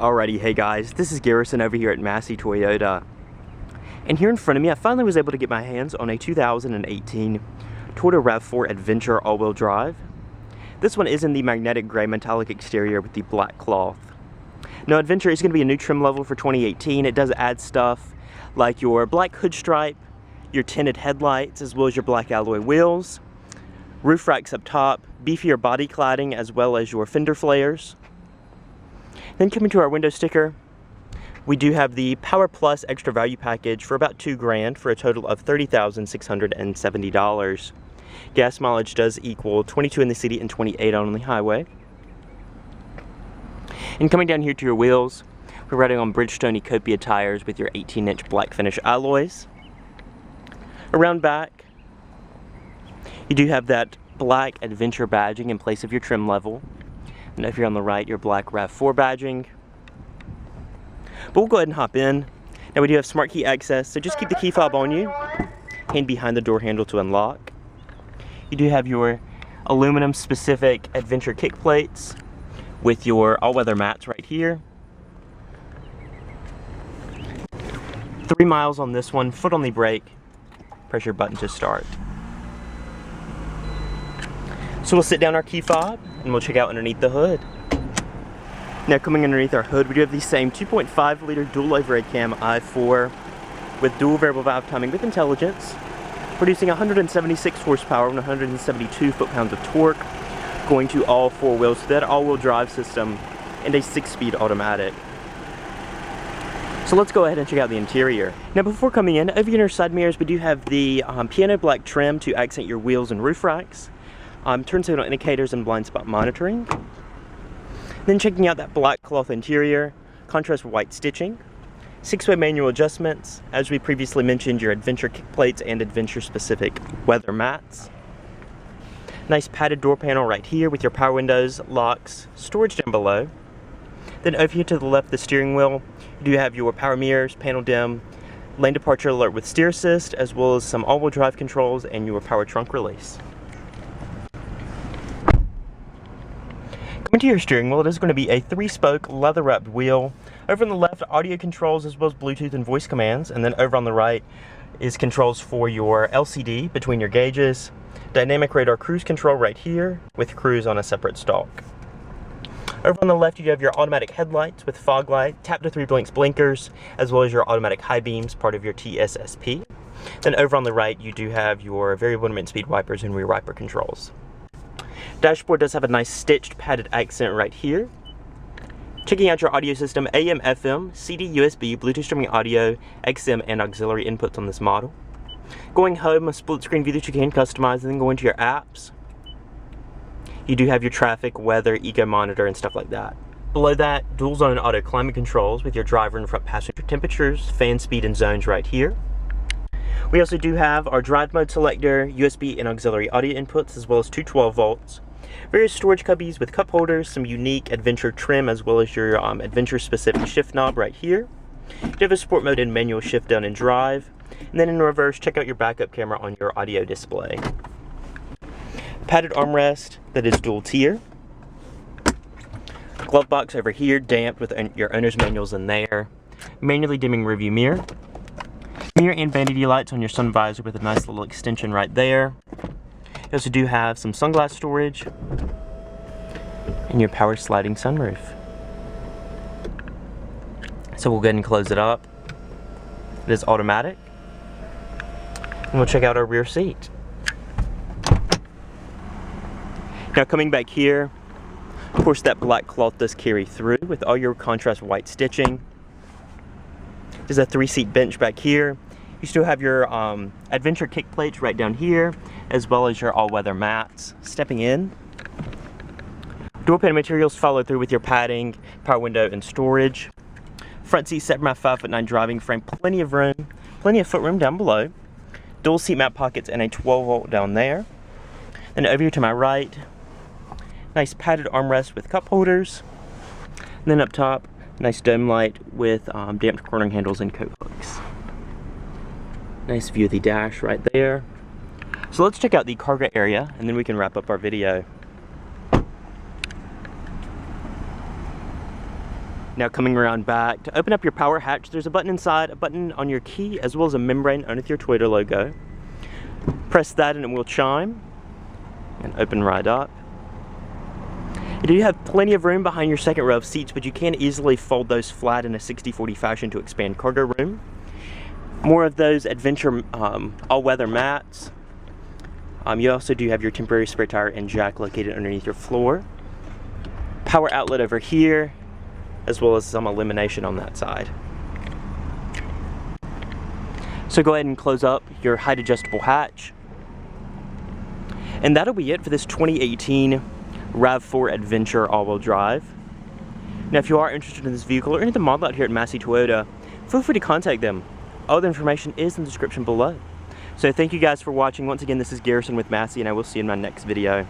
Alrighty, hey guys, this is Garrison over here at Massey Toyota. And here in front of me, I finally was able to get my hands on a 2018 Toyota Rav4 Adventure all-wheel drive. This one is in the magnetic gray metallic exterior with the black cloth. Now, Adventure is going to be a new trim level for 2018. It does add stuff like your black hood stripe, your tinted headlights, as well as your black alloy wheels, roof racks up top, beefier body cladding, as well as your fender flares. Then coming to our window sticker, we do have the Power Plus Extra Value Package for about $2 grand for a total of $30,670. Gas mileage does equal 22 in the city and 28 on the highway. And coming down here to your wheels, we're riding on Bridgestone Ecopia tires with your 18-inch black finish alloys. Around back, you do have that black Adventure badging in place of your trim level. And if you're on the right, your black Rav4 badging. But we'll go ahead and hop in. Now we do have smart key access, so just keep the key fob on you. Hand behind the door handle to unlock. You do have your aluminum specific Adventure kick plates with your all-weather mats right here. 3 miles on this one, foot on the brake, press your button to start. So we'll sit down our key fob and we'll check out underneath the hood. Now coming underneath our hood, we do have the same 2.5 liter dual overhead cam i4 with dual variable valve timing with intelligence, producing 176 horsepower and 172 foot-pounds of torque, going to all four wheels, so that all-wheel drive system, and a 6-speed automatic. So let's go ahead and check out the interior. Now before coming in, over your side mirrors, we do have the piano black trim to accent your wheels and roof racks. Turn signal indicators and blind spot monitoring. Then checking out that black cloth interior, contrast white stitching, 6-way manual adjustments, as we previously mentioned, your Adventure kick plates and Adventure specific weather mats. Nice padded door panel right here with your power windows, locks, storage down below. Then over here to the left, the steering wheel, you do have your power mirrors, panel dim, lane departure alert with steer assist, as well as some all-wheel drive controls and your power trunk release. Coming to your steering wheel, it is going to be a 3-spoke leather-wrapped wheel. Over on the left, audio controls as well as Bluetooth and voice commands, and then over on the right is controls for your LCD between your gauges, dynamic radar cruise control right here with cruise on a separate stalk. Over on the left, you have your automatic headlights with fog light, tap to 3 blinks blinkers, as well as your automatic high beams, part of your TSSP. Then over on the right, you do have your variable intermittent speed wipers and rear wiper controls. Dashboard does have a nice stitched padded accent right here. Checking out your audio system, AM, FM, CD, USB, Bluetooth streaming audio, XM, and auxiliary inputs on this model. Going home, a split screen view that you can customize, and then go into your apps. You do have your traffic, weather, eco monitor, and stuff like that. Below that, dual zone and auto climate controls with your driver and front passenger temperatures, fan speed, and zones right here. We also do have our drive mode selector, USB and auxiliary audio inputs, as well as two 12 volts. Various storage cubbies with cup holders, some unique Adventure trim, as well as your Adventure specific shift knob right here. You have a sport mode and manual shift down and drive. And then in reverse, check out your backup camera on your audio display. Padded armrest that is dual tier. Glove box over here, damped with your owner's manuals in there. Manually dimming rearview mirror. Mirror and vanity lights on your sun visor with a nice little extension right there. You also do have some sunglass storage and your power sliding sunroof. So we'll go ahead and close it up. It is automatic. And we'll check out our rear seat. Now coming back here, of course that black cloth does carry through with all your contrast white stitching. There's a 3-seat bench back here. You still have your Adventure kick plates right down here, as well as your all-weather mats. Stepping in, door panel materials follow through with your padding, power window, and storage. Front seat set for my 5'9" driving frame, plenty of room, plenty of foot room down below. Dual seat mount pockets and a 12 volt down there. Then over here to my right, nice padded armrest with cup holders. And then up top, nice dome light with damped cornering handles and coat hooks. Nice view of the dash right there. So let's check out the cargo area and then we can wrap up our video. Now coming around back, to open up your power hatch, there's a button inside, a button on your key, as well as a membrane underneath your Toyota logo. Press that and it will chime, and open right up. You do have plenty of room behind your second row of seats, but you can easily fold those flat in a 60/40 fashion to expand cargo room. More of those adventure all-weather mats. You also do have your temporary spare tire and jack located underneath your floor. Power outlet over here, as well as some illumination on that side. So go ahead and close up your height adjustable hatch. And that'll be it for this 2018 Rav4 Adventure all-wheel drive. Now if you are interested in this vehicle or any of the model out here at Massey Toyota, feel free to contact them. All the information is in the description below. So thank you guys for watching. Once again, this is Garrison with Massey, and I will see you in my next video.